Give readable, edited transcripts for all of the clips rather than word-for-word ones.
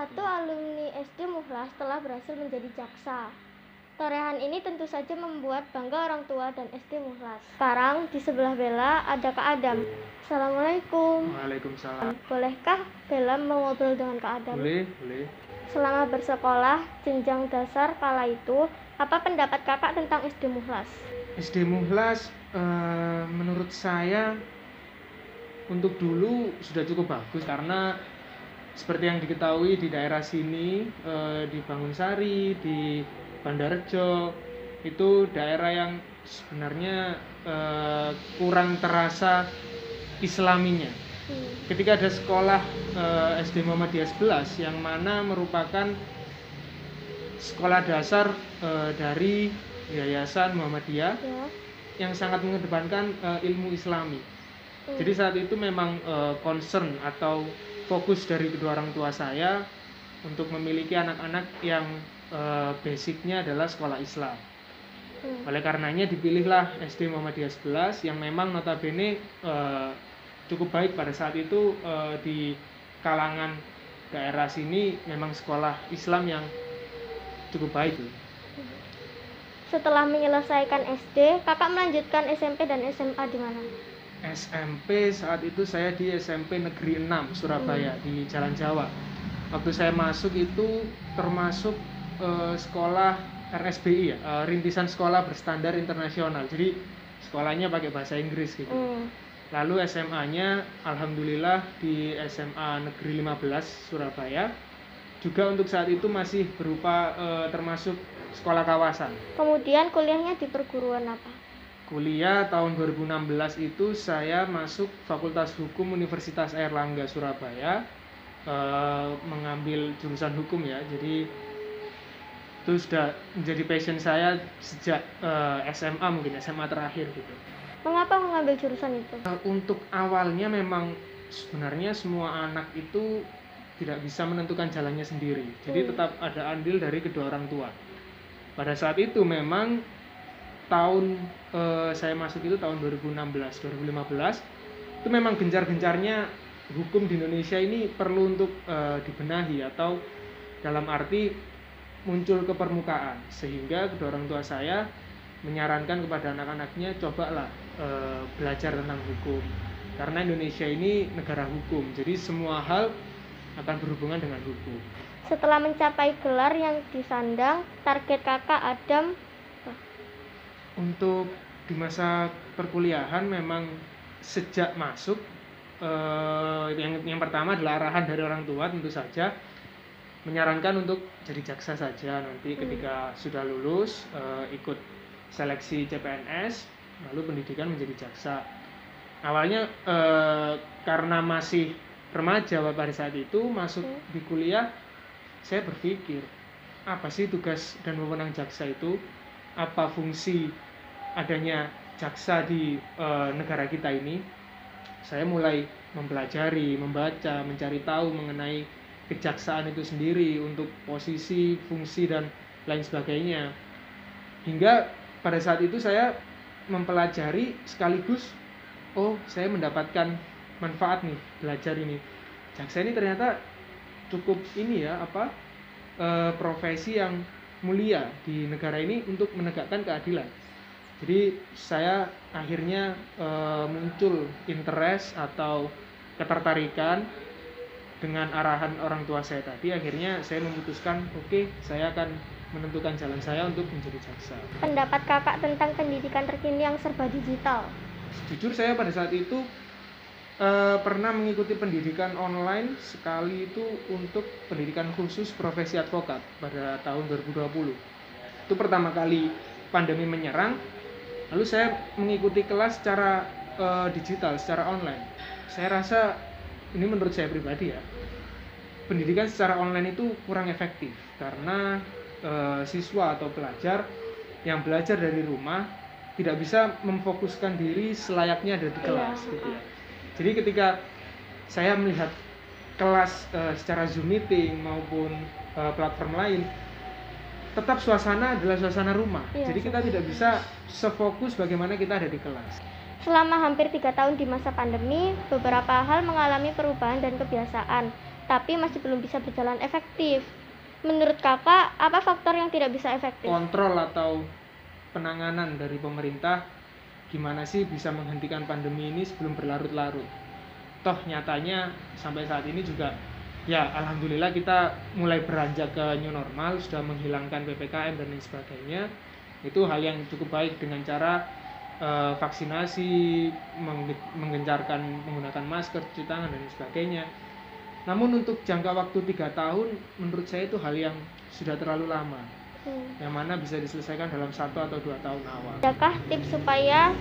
satu alumni SD Mukhlas telah berhasil menjadi jaksa. Torehan ini tentu saja membuat bangga orang tua dan SD Mukhlas. Sekarang di sebelah Bella ada Kak Adam. Assalamualaikum. Waalaikumsalam. Bolehkah Bella mau ngobrol dengan Kak Adam? Boleh. Selama bersekolah jenjang dasar kala itu, apa pendapat kakak tentang SD Mukhlas? SD Mukhlas menurut saya untuk dulu sudah cukup bagus karena seperti yang diketahui di daerah sini, di Bangunsari, di Bandarejo, itu daerah yang sebenarnya kurang terasa islaminya. Ketika ada sekolah SD Muhammadiyah 11 yang mana merupakan sekolah dasar dari Yayasan Muhammadiyah yang sangat mengedepankan ilmu Islami. Jadi saat itu memang concern atau fokus dari kedua orang tua saya untuk memiliki anak-anak yang basicnya adalah sekolah Islam. Oleh karenanya dipilihlah SD Muhammadiyah 11 yang memang notabene cukup baik pada saat itu di kalangan daerah sini, memang sekolah Islam yang cukup baik. Setelah menyelesaikan SD, kakak melanjutkan SMP dan SMA di mana? SMP saat itu saya di SMP Negeri 6 Surabaya di Jalan Jawa. Waktu saya masuk itu termasuk sekolah RSBI ya, Rintisan Sekolah Berstandar Internasional. Jadi sekolahnya pakai bahasa Inggris gitu. Lalu SMA-nya alhamdulillah di SMA Negeri 15 Surabaya. Juga untuk saat itu masih berupa termasuk sekolah kawasan. Kemudian kuliahnya di perguruan apa? Kuliah tahun 2016 itu saya masuk Fakultas Hukum Universitas Airlangga Surabaya, mengambil jurusan hukum ya. Jadi itu sudah menjadi passion saya sejak SMA, mungkin SMA terakhir gitu. Mengapa mengambil jurusan itu? Untuk awalnya memang sebenarnya semua anak itu tidak bisa menentukan jalannya sendiri. Jadi tetap ada andil dari kedua orang tua. Pada saat itu memang tahun saya masuk itu tahun 2016-2015 itu memang gencar-gencarnya hukum di Indonesia ini perlu untuk dibenahi atau dalam arti muncul ke permukaan, sehingga kedua orang tua saya menyarankan kepada anak-anaknya cobalah belajar tentang hukum karena Indonesia ini negara hukum, jadi semua hal akan berhubungan dengan hukum. Setelah mencapai gelar yang disandang, target kakak Adam untuk di masa perkuliahan memang sejak masuk yang pertama adalah arahan dari orang tua, tentu saja menyarankan untuk jadi jaksa saja nanti ketika sudah lulus, ikut seleksi CPNS lalu pendidikan menjadi jaksa. Awalnya karena masih remaja pada saat itu masuk di kuliah, saya berpikir apa sih tugas dan wewenang jaksa itu, apa fungsi adanya jaksa di negara kita ini. Saya mulai mempelajari, membaca, mencari tahu mengenai kejaksaan itu sendiri untuk posisi, fungsi dan lain sebagainya. Hingga pada saat itu saya mempelajari sekaligus, saya mendapatkan manfaat nih belajar ini. Jaksa ini ternyata cukup profesi yang mulia di negara ini untuk menegakkan keadilan. Jadi saya akhirnya muncul interest atau ketertarikan dengan arahan orang tua saya tadi. Akhirnya saya memutuskan saya akan menentukan jalan saya untuk menjadi jaksa. Pendapat kakak tentang pendidikan terkini yang serba digital? Jujur saya pada saat itu pernah mengikuti pendidikan online sekali, itu untuk pendidikan khusus profesi advokat pada tahun 2020. Itu pertama kali pandemi menyerang, lalu saya mengikuti kelas secara digital, secara online. Saya rasa, ini menurut saya pribadi ya, pendidikan secara online itu kurang efektif karena siswa atau pelajar yang belajar dari rumah tidak bisa memfokuskan diri selayaknya ada di kelas gitu ya. Jadi ketika saya melihat kelas secara Zoom meeting maupun platform lain, tetap suasana adalah suasana rumah. Jadi kita tidak bisa sefokus bagaimana kita ada di kelas. Selama hampir 3 tahun di masa pandemi, beberapa hal mengalami perubahan dan kebiasaan. tapi masih belum bisa berjalan efektif. Menurut kakak, apa faktor yang tidak bisa efektif? Kontrol atau penanganan dari pemerintah, gimana sih bisa menghentikan pandemi ini sebelum berlarut-larut. Toh nyatanya sampai saat ini juga ya alhamdulillah kita mulai beranjak ke new normal, sudah menghilangkan PPKM dan lain sebagainya. Itu hal yang cukup baik dengan cara vaksinasi, menggencarkan menggunakan masker, cuci tangan dan lain sebagainya. Namun untuk jangka waktu 3 tahun menurut saya itu hal yang sudah terlalu lama, yang mana bisa diselesaikan dalam 1 atau 2 tahun awal. Adakah tips supaya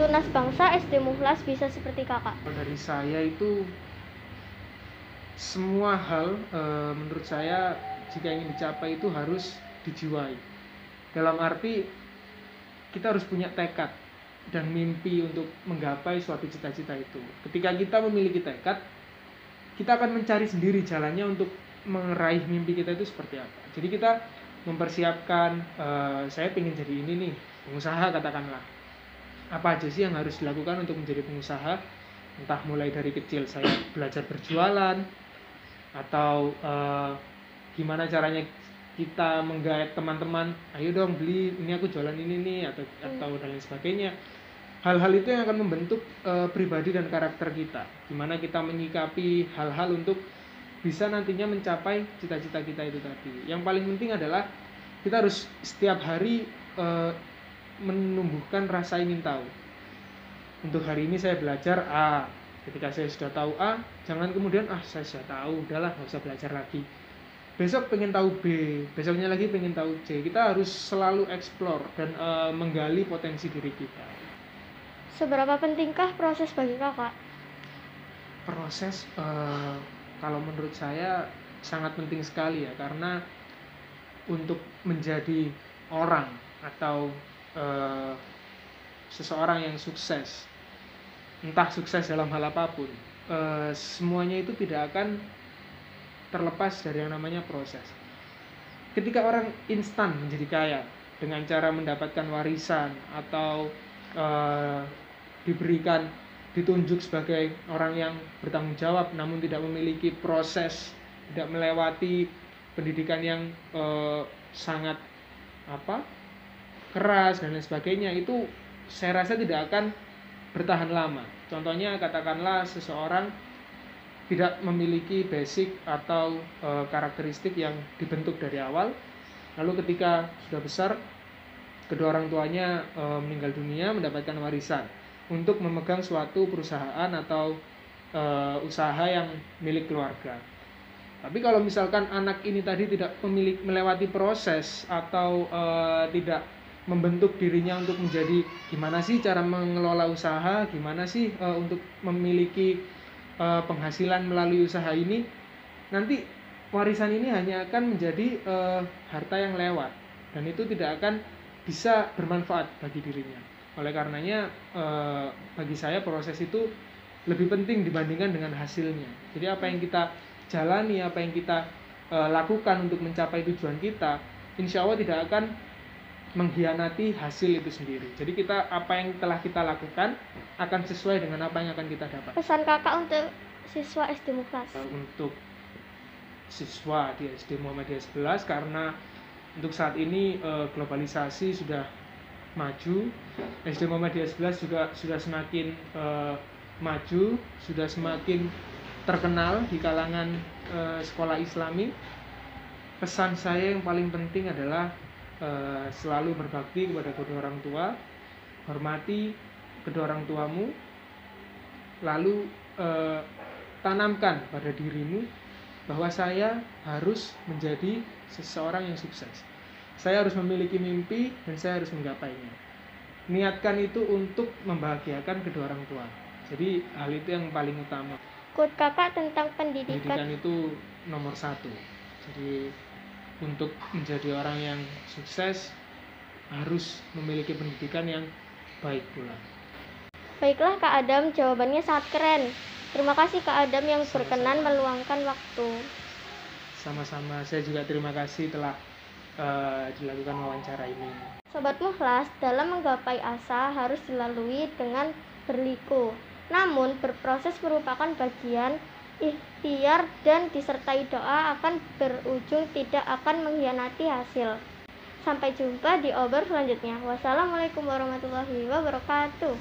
Tunas Bangsa SD Mukhlas bisa seperti kakak? Dari saya itu semua hal menurut saya jika ingin dicapai itu harus dijiwai. Dalam arti kita harus punya tekad dan mimpi untuk menggapai suatu cita-cita itu. Ketika kita memiliki tekad, kita akan mencari sendiri jalannya untuk meraih mimpi kita itu seperti apa. Jadi kita mempersiapkan, saya ingin jadi ini nih, pengusaha katakanlah. Apa aja sih yang harus dilakukan untuk menjadi pengusaha? Entah mulai dari kecil saya belajar berjualan, atau gimana caranya kita menggait teman-teman, ayo dong beli, ini aku jualan ini nih, atau dan lain sebagainya. Hal-hal itu yang akan membentuk pribadi dan karakter kita, gimana kita menyikapi hal-hal untuk bisa nantinya mencapai cita-cita kita itu tadi. Yang paling penting adalah kita harus setiap hari menumbuhkan rasa ingin tahu. Untuk hari ini saya belajar A, ketika saya sudah tahu A, jangan kemudian saya sudah tahu, udahlah nggak usah belajar lagi. Besok pengen tahu B, besoknya lagi pengen tahu C. Kita harus selalu explore dan menggali potensi diri kita. Seberapa pentingkah proses bagi kakak? Proses kalau menurut saya sangat penting sekali ya, karena untuk menjadi orang atau seseorang yang sukses, entah sukses dalam hal apapun, semuanya itu tidak akan terlepas dari yang namanya proses. Ketika orang instan menjadi kaya dengan cara mendapatkan warisan atau ditunjuk sebagai orang yang bertanggung jawab namun tidak memiliki proses, tidak melewati pendidikan yang sangat keras dan lain sebagainya, itu saya rasa tidak akan bertahan lama. Contohnya katakanlah seseorang tidak memiliki basic atau karakteristik yang dibentuk dari awal, lalu ketika sudah besar kedua orang tuanya meninggal dunia, mendapatkan warisan untuk memegang suatu perusahaan atau usaha yang milik keluarga. Tapi kalau misalkan anak ini tadi tidak melewati proses atau tidak membentuk dirinya untuk menjadi gimana sih cara mengelola usaha, gimana sih untuk memiliki penghasilan melalui usaha ini, nanti warisan ini hanya akan menjadi harta yang lewat dan itu tidak akan bisa bermanfaat bagi dirinya. Oleh karenanya bagi saya proses itu lebih penting dibandingkan dengan hasilnya. Jadi apa yang kita jalani, apa yang kita lakukan untuk mencapai tujuan kita, insya Allah tidak akan mengkhianati hasil itu sendiri. Jadi kita apa yang telah kita lakukan akan sesuai dengan apa yang akan kita dapat. Pesan kakak untuk siswa SD Mukhlas? Untuk siswa di SD Muhammadiyah 11, karena untuk saat ini globalisasi sudah maju, SD Muhammadiyah 11 juga sudah semakin maju, sudah semakin terkenal di kalangan sekolah Islami. Pesan saya yang paling penting adalah selalu berbakti kepada kedua orang tua, hormati kedua orang tuamu, lalu tanamkan pada dirimu bahwa saya harus menjadi seseorang yang sukses. Saya harus memiliki mimpi dan saya harus menggapainya. Niatkan itu untuk membahagiakan kedua orang tua. Jadi hal itu yang paling utama. Quote kakak tentang pendidikan. Pendidikan itu nomor 1. Jadi untuk menjadi orang yang sukses harus memiliki pendidikan yang baik pula. Baiklah Kak Adam, jawabannya sangat keren. Terima kasih Kak Adam yang berkenan meluangkan waktu. Sama-sama, saya juga terima kasih telah dilakukan wawancara ini. Sobat Mukhlas, dalam menggapai asa harus dilalui dengan berliku. Namun berproses merupakan bagian ikhtiar dan disertai doa akan berujung tidak akan mengkhianati hasil. Sampai jumpa di obor selanjutnya. Wassalamualaikum warahmatullahi wabarakatuh.